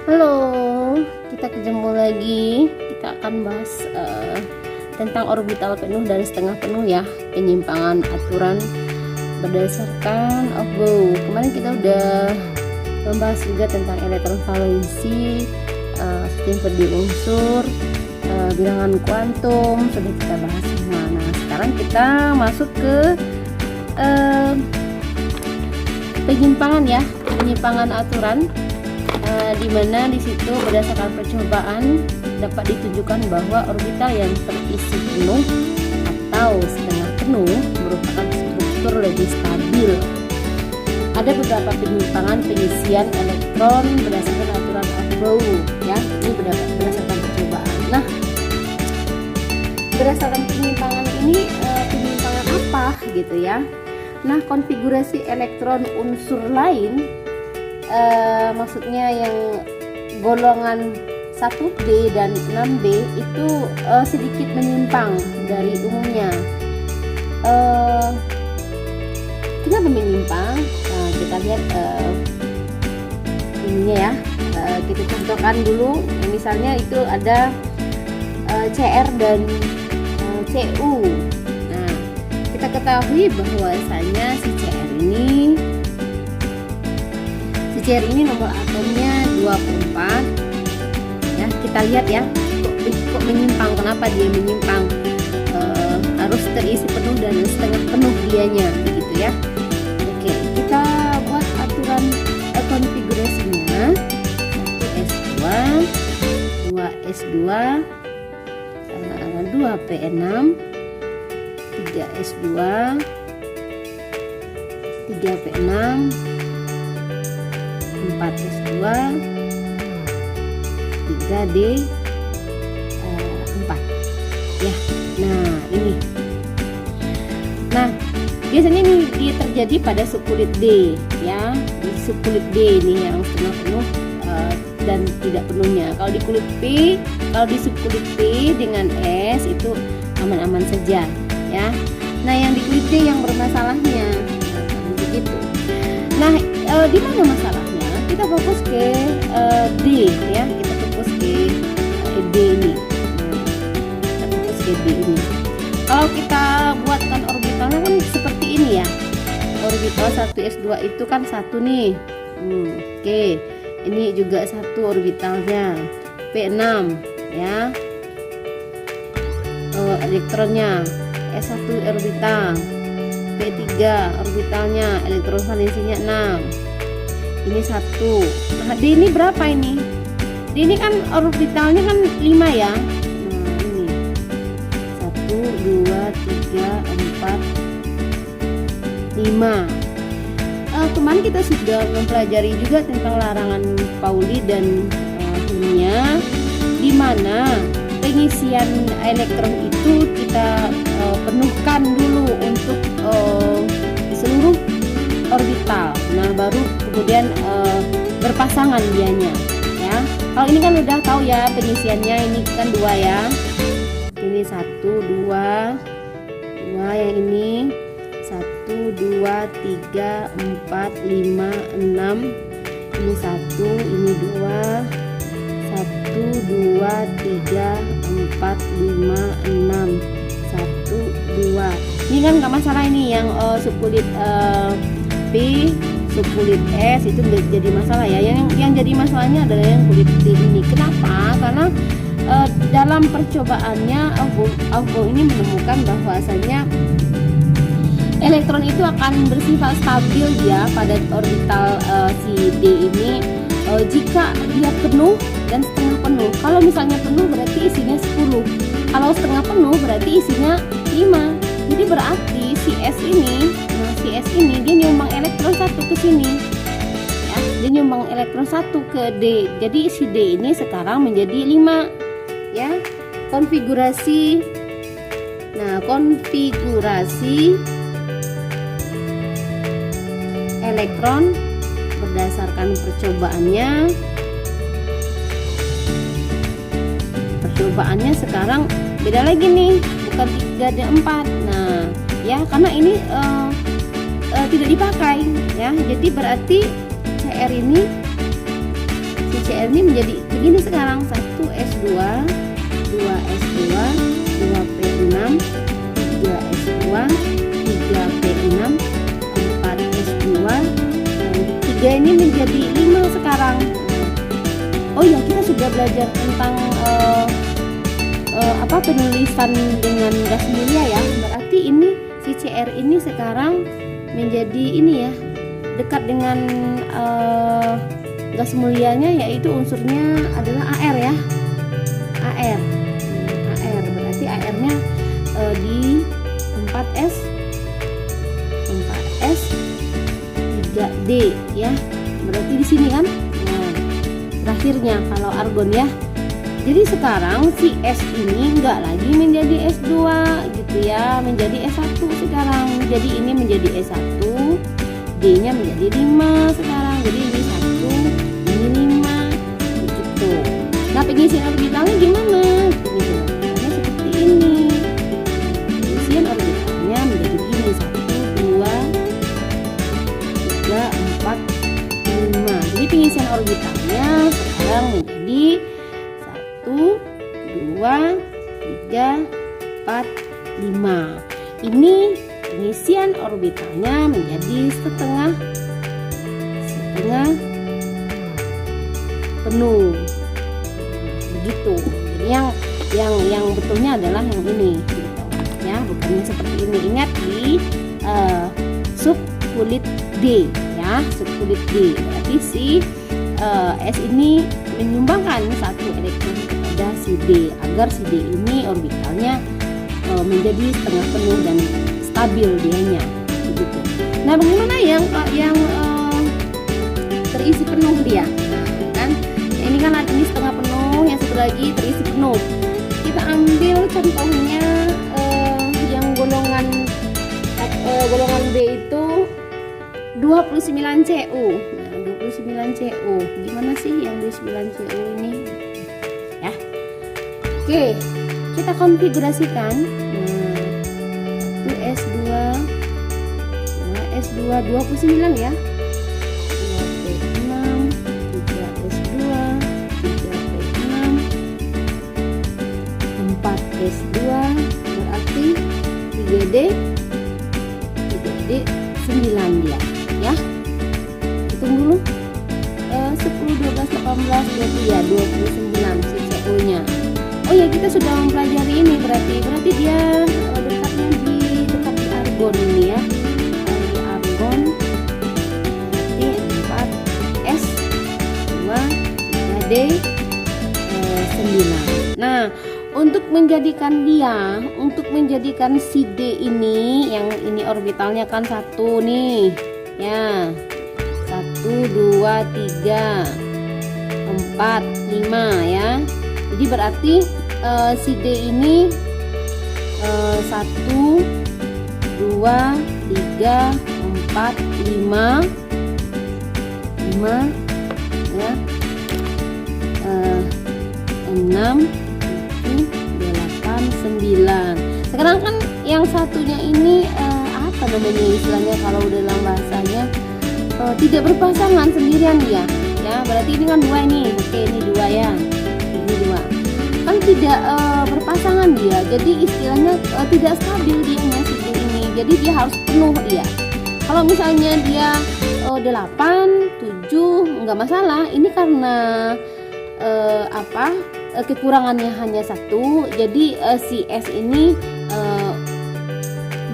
Halo, kita ketemu lagi. Kita akan bahas tentang orbital penuh dan setengah penuh ya, penyimpangan aturan berdasarkan Aufbau. Kemarin kita udah membahas juga tentang elektron valensi, sistem Faraday unsur, bilangan kuantum sudah kita bahas semua. Nah, sekarang kita masuk ke penyimpangan aturan. Di mana di situ berdasarkan percobaan dapat ditunjukkan bahwa orbital yang terisi penuh atau setengah penuh merupakan struktur lebih stabil. Ada beberapa penyimpangan pengisian elektron berdasarkan aturan Aufbau ya, ini berdasarkan percobaan. Nah, berdasarkan penyimpangan ini penyimpangan apa gitu ya. Nah, konfigurasi elektron unsur lain maksudnya yang golongan 1B dan 6B itu sedikit menyimpang dari umumnya. Kenapa menyimpang? Kita lihat ininya ya. Kita contohkan dulu, misalnya itu ada CR dan CU. Nah, kita ketahui bahwasanya si CR ini nomor atomnya 24 ya. Kita lihat ya, kok menyimpang, kenapa dia menyimpang, harus terisi penuh dan setengah penuh dianya begitu ya. Oke, kita buat aturan konfigurasinya. 1S2 2S2 2P6 3S2 3P6 4S2 3D4 ya. Nah, ini. Nah, biasanya ini dia terjadi pada subkulit D ya. Di subkulit D ini yang setengah penuh dan tidak penuhnya. Kalau di kulit P, kalau di subkulit P dengan S itu aman-aman saja ya. Nah, yang di kulit D yang bermasalahnya begitu. Nah, di mana masalahnya? Kita fokus ke D ya, kita fokus ke D ini. Kita fokus ke D ini. Kalau kita buatkan orbitalnya kan seperti ini ya. Orbital 1s2 itu kan satu nih. Oke. Ini juga satu orbitalnya. P6 ya. Elektronnya S1 orbital. P3 orbitalnya, elektron valensinya 6. Ini satu. Nah, D ini berapa ini? D ini kan orbitalnya kan 5 ya. Nah, ini 1 2 3 4 5. Kemarin kita sudah mempelajari juga tentang larangan Pauli dan Hunnya, di mana pengisian elektron itu kita penuhkan dulu untuk seluruh orbital. Nah, baru kemudian berpasangan dianya ya. Kalau ini kan udah tahu ya pengisiannya, ini kan 2 ya. Ini 1 2 yang ini 1 2 3 4 5 6. Ini 1, ini 2 1 2 3 4 5 6 1 2. Ini kan nggak masalah ini yang subkulit P, subkulit S itu jadi masalah ya. Yang jadi masalahnya adalah yang kulit D ini. Kenapa? Karena dalam percobaannya Aufbau ini menemukan bahwasanya elektron itu akan bersifat stabil ya pada orbital si D ini jika dia penuh dan setengah penuh. Kalau misalnya penuh berarti isinya 10. Kalau setengah penuh berarti isinya 5. Jadi berarti si S ini, dia nyumbang elektron 1 ke sini ya. Dia nyumbang elektron 1 ke D. Jadi si D ini sekarang menjadi 5 ya. Konfigurasi. Nah, konfigurasi elektron berdasarkan percobaannya sekarang beda lagi nih, bukan 3 dan 4. Nah ya, karena ini tidak dipakai ya, jadi berarti CR ini si CR ini menjadi begini sekarang, 1s2, 2s2, 2p6, 3s2, 3p6, 4s2, 3 ini menjadi 5 sekarang. Oh ya, kita sudah belajar tentang penulisan dengan gas mulia ya. Berarti ini si CR ini sekarang menjadi ini ya, dekat dengan gas mulianya, yaitu unsurnya adalah AR ya. AR berarti AR-nya di 4S 3D ya. Berarti di sini kan. Nah, terakhirnya kalau argon ya. Jadi sekarang si S ini enggak lagi menjadi S2 gitu ya, menjadi S1 sekarang. Jadi ini menjadi S1, D-nya menjadi 5 sekarang. Jadi ini 1, ini 5 begitu. Nah, pengisian orbitalnya gimana? Pengisian orbitalnya seperti ini. Pengisian orbitalnya menjadi begini, 1, 2, 3, 4, 5. Jadi pengisian orbitalnya sekarang menjadi 1, 2, 3, 4, 5. Ini pengisian orbitalnya menjadi setengah penuh. Begitu. Jadi yang betulnya adalah yang ini gitu. Ya, bukannya seperti ini. Ingat di subkulit D ya, subkulit D. Berarti si S ini menyumbangkan 1 elektron kepada si D agar si D ini orbitalnya menjadi setengah penuh dan stabil dianya begitu. Nah, bagaimana yang terisi penuh dia? Nah, kan ini kan ini setengah penuh, yang satu lagi terisi penuh. Kita ambil contohnya yang golongan B itu 29 Cu. Nah, 29 Cu. Gimana sih yang 29 Cu ini? Ya. Oke, kita konfigurasikan. Nah, 1s2, 2s2, 29 ya. 2p6, 3s2, 3p6, 4s2, berarti 3D 9 dia ya. Hitung dulu 10, 12, 18, 20 ya, 29 si Cu nya. Oh ya, kita sudah mempelajari ini, berarti dia dekatnya dekat di argon ini ya, di argon. Berarti 4s2 3D 9. Nah, untuk menjadikan si D ini, yang ini orbitalnya kan 1 nih ya, 1, 2, 3, 4, 5 ya. Jadi berarti si D ini 1, 2, 3, 4, 5 ya, 6, 8, 9. Sekarang kan yang satunya ini apa namanya istilahnya kalau udah dalam bahasanya, tidak berpasangan, sendirian dia ya. Berarti ini kan 2 ini. Oke, ini 2 ya, ini 2 kan tidak berpasangan dia. Jadi istilahnya tidak stabil dianya si D ini. Jadi dia harus penuh dia. Kalau misalnya dia 8, 7 nggak masalah. Ini karena kekurangannya hanya 1. Jadi si S ini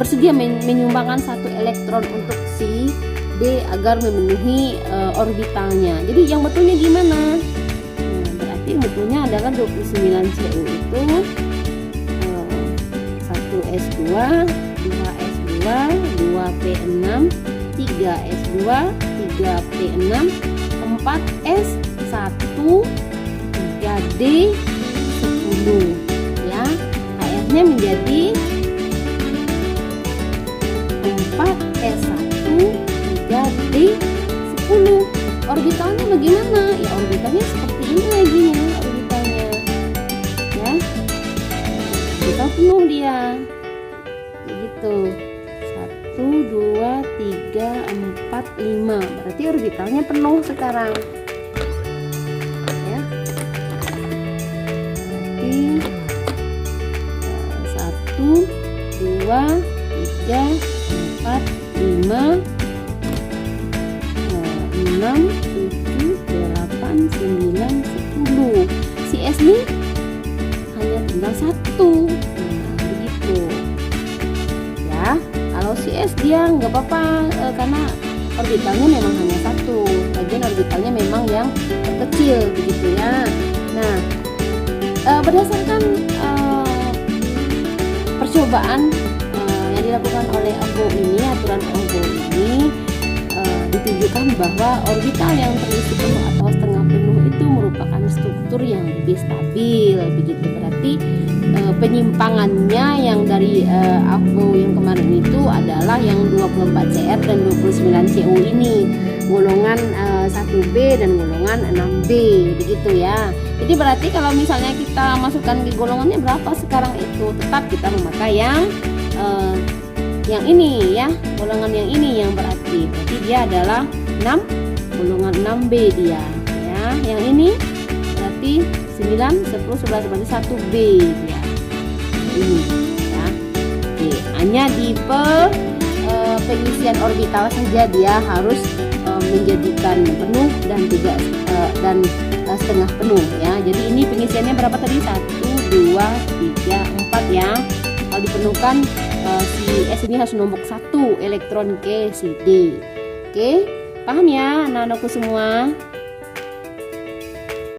bersedia menyumbangkan 1 elektron untuk si D agar memenuhi orbitalnya. Jadi yang betulnya gimana? Berarti betulnya adalah 29 Cu itu 1s2, 2s2, 2p6, 3s2, 3p6, 4s1, 3D 10 ya. AR-nya menjadi 4s1, 3D 10. Orbitalnya bagaimana? Ya, orbitalnya seperti ini lagi ya, orbitalnya ya. Orbital penuh dia begitu. 1, 2, 3, 4, 5. Berarti orbitalnya penuh sekarang. 3, 4, 5, 6, 7, 8, 9, 10. Si S ini hanya tinggal 1. Nah, begitu ya. Kalau si S dia nggak apa-apa, karena orbitalnya memang hanya 1. Bagian orbitalnya memang yang terkecil, begitu ya. Nah, berdasarkan percobaan yang dilakukan oleh Ampou ini, aturan Ampou ini ditunjukkan bahwa orbital yang terisi penuh atau setengah penuh itu merupakan struktur yang lebih stabil, begitu. Berarti penyimpangannya yang dari Ampou yang kemarin itu adalah yang 24 Cr dan 29 Cu ini, golongan 1B dan golongan 6B, begitu ya. Jadi berarti kalau misalnya kita masukkan di golongannya berapa sekarang itu, tetap kita memakai yang ini ya, golongan yang ini yang berarti dia adalah 6, golongan 6B dia ya. Yang ini berarti 9, 10, 11 berarti 1B dia ini ya. Oke, hanya di pengisian orbital saja dia harus menjadikan penuh dan tidak setengah penuh ya. Jadi ini pengisiannya berapa tadi? 1, 2, 3, 4 ya. Kalau dipenuhkan si S ini harus nombok 1 elektron ke si D. Oke, paham ya anak-anakku semua?